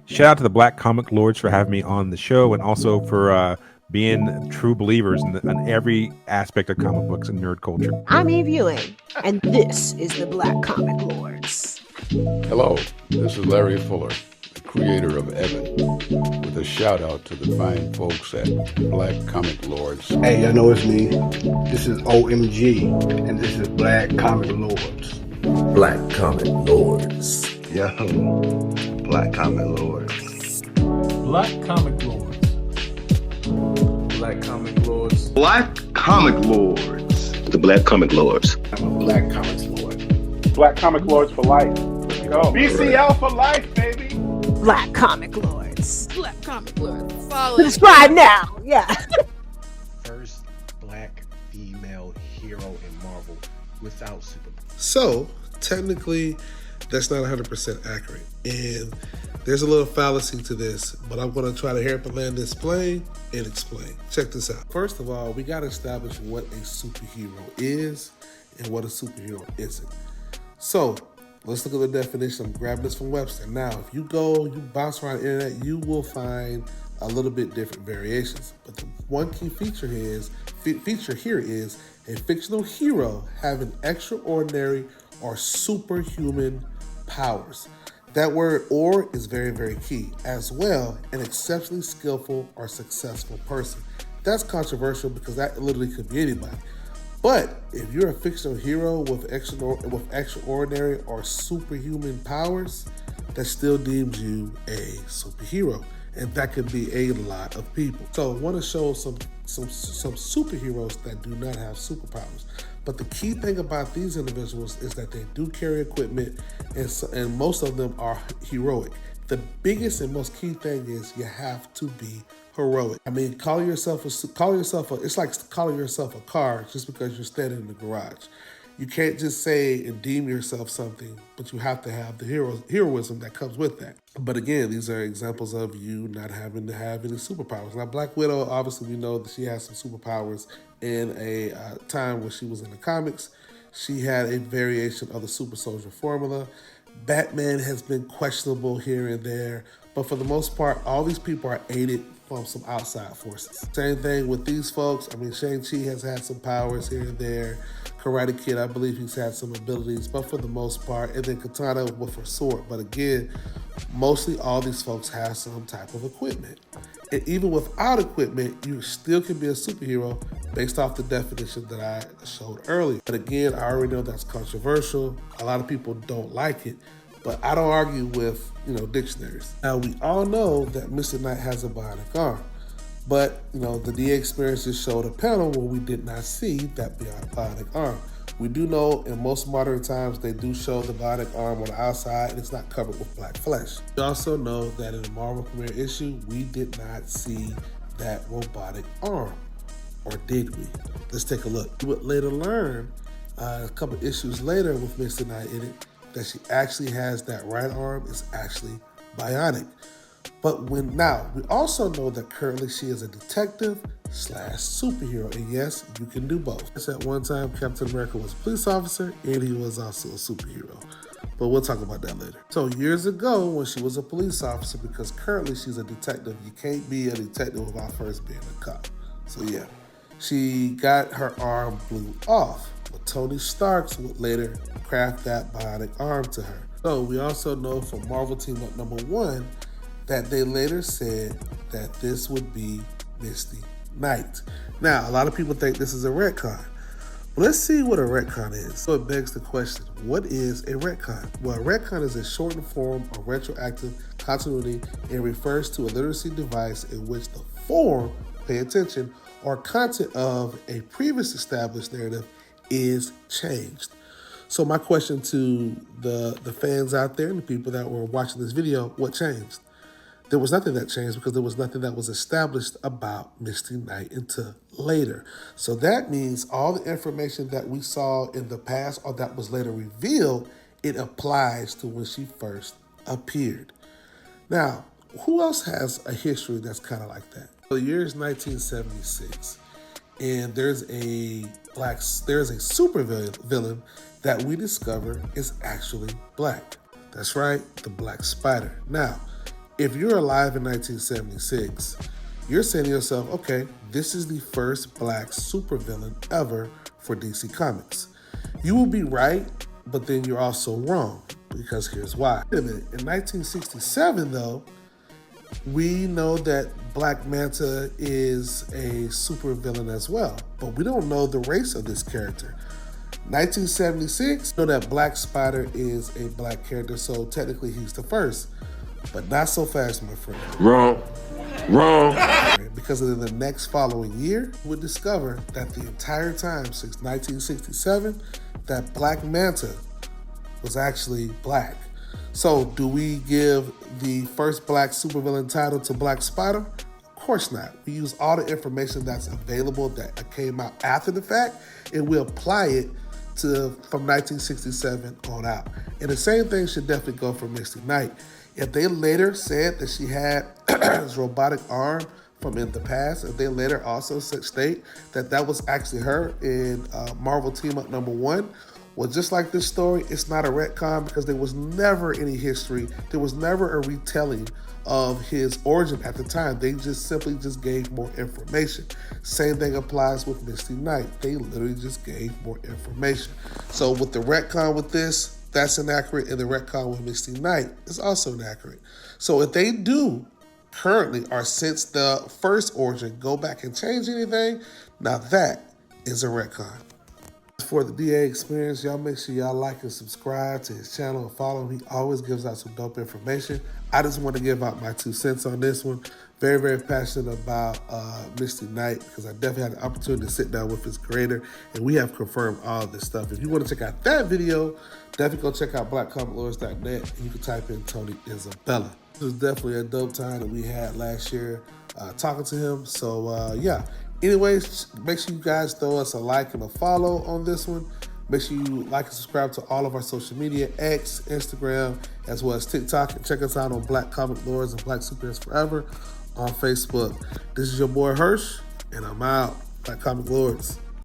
Shout out to the Black Comic Lords for having me on the show, and also for being true believers in every aspect of comic books and nerd culture. I'm Eve Ewing, and this is the Black Comic Lords. Hello, this is Larry Fuller, the creator of Evan, with a shout out to the fine folks at Black Comic Lords. Hey, y'all know it's me. This is OMG, and this is Black Comic Lords. Black Comic Lords. Yo, Black Comic Lords. Black Comic Lords. Black Comic Lords. Black Comic Lords. The Black Comic Lords. I'm a Black Comics Lord. Black Comic Lords for life. Let's go. BCL for life, baby. Black Comic Lords. Black Comic Lords. Subscribe now. Yeah. First black female hero in Marvel without superpowers. So, technically, that's not 100% accurate. And there's a little fallacy to this, but I'm going to try to help land this plane and explain. Check this out. First of all, we got to establish what a superhero is and what a superhero isn't. So, let's look at the definition. I'm grabbing this from Webster. Now, if you bounce around the internet, you will find a little bit different variations. But the one key feature here is a fictional hero having extraordinary or superhuman powers. That word "or" is very, very key. As well, an exceptionally skillful or successful person. That's controversial because that literally could be anybody. But if you're a fictional hero with extraordinary or superhuman powers, that still deems you a superhero. And that could be a lot of people. So I want to show some superheroes that do not have superpowers. But the key thing about these individuals is that they do carry equipment, and most of them are heroic. The biggest and most key thing is you have to be heroic. I mean, it's like calling yourself a car just because you're standing in the garage. You can't just say and deem yourself something, but you have to have the heroism that comes with that. But again, these are examples of you not having to have any superpowers. Now, Black Widow, obviously we know that she has some superpowers in a time when she was in the comics. She had a variation of the super soldier formula. Batman has been questionable here and there, but for the most part, all these people are aided from some outside forces. Same thing with these folks. I mean, Shang-Chi has had some powers here and there. Karate Kid, I believe he's had some abilities, but for the most part, and then Katana with her sword. But again, mostly all these folks have some type of equipment. And even without equipment, you still can be a superhero based off the definition that I showed earlier. But again, I already know that's controversial. A lot of people don't like it, but I don't argue with, dictionaries. Now, we all know that Mr. Knight has a bionic arm. But, the DA experience just showed a panel where we did not see that bionic arm. We do know in most modern times they do show the bionic arm on the outside and it's not covered with black flesh. We also know that in the Marvel premiere issue, we did not see that robotic arm. Or did we? Let's take a look. We would later learn, a couple issues later with Mr. Knight in it, that she actually has that right arm is actually bionic. But we also know that currently she is a detective / superhero, and yes, you can do both. At one time, Captain America was a police officer, and he was also a superhero. But we'll talk about that later. So years ago, when she was a police officer, because currently she's a detective, you can't be a detective without first being a cop. So yeah, she got her arm blew off, but Tony Stark would later craft that bionic arm to her. So we also know from Marvel Team Up #1 that they later said that this would be Misty Knight. Now, a lot of people think this is a retcon. But let's see what a retcon is. So it begs the question, what is a retcon? Well, a retcon is a shortened form of retroactive continuity and refers to a literacy device in which the form, pay attention, or content of a previous established narrative is changed. So my question to the fans out there and the people that were watching this video, what changed? There was nothing that changed because there was nothing that was established about Misty Knight until later. So that means all the information that we saw in the past or that was later revealed, it applies to when she first appeared. Now, who else has a history that's kind of like that? The year is 1976, and there's a super villain that we discover is actually black. That's right, the Black Spider. Now, If you're alive in 1976, you're saying to yourself, okay, this is the first black supervillain ever for DC Comics. You will be right, but then you're also wrong, because here's why. Wait a minute, in 1967 though, we know that Black Manta is a supervillain as well, but we don't know the race of this character. 1976, we know that Black Spider is a black character, so technically he's the first. But not so fast, my friend. Wrong. Because in the next following year, we would discover that the entire time since 1967, that Black Manta was actually black. So do we give the first black supervillain title to Black Spider? Of course not. We use all the information that's available that came out after the fact, and we apply it from 1967 on out. And the same thing should definitely go for Misty Knight. If they later said that she had this robotic arm from in the past, if they later also state that that was actually her in Marvel Team Up #1, well, just like this story, it's not a retcon because there was never any history. There was never a retelling of his origin at the time. They just simply gave more information. Same thing applies with Misty Knight. They literally just gave more information. So with the retcon with this, that's inaccurate, and the retcon with Misty Knight is also inaccurate. So if they do currently, or since the first origin, go back and change anything, now that is a retcon. For the DA experience, y'all make sure y'all like and subscribe to his channel and follow him. He always gives out some dope information. I just want to give out my 2 cents on this one. Very, very passionate about Misty Knight because I definitely had the opportunity to sit down with his creator, and we have confirmed all this stuff. If you want to check out that video, definitely go check out blackcomiclords.net, and you can type in Tony Isabella. This was definitely a dope time that we had last year talking to him. So yeah. Anyways, make sure you guys throw us a like and a follow on this one. Make sure you like and subscribe to all of our social media, X, Instagram, as well as TikTok. And check us out on Black Comic Lords and Black Superheroes Forever on Facebook. This is your boy Hirsch, and I'm out. Black Comic Lords.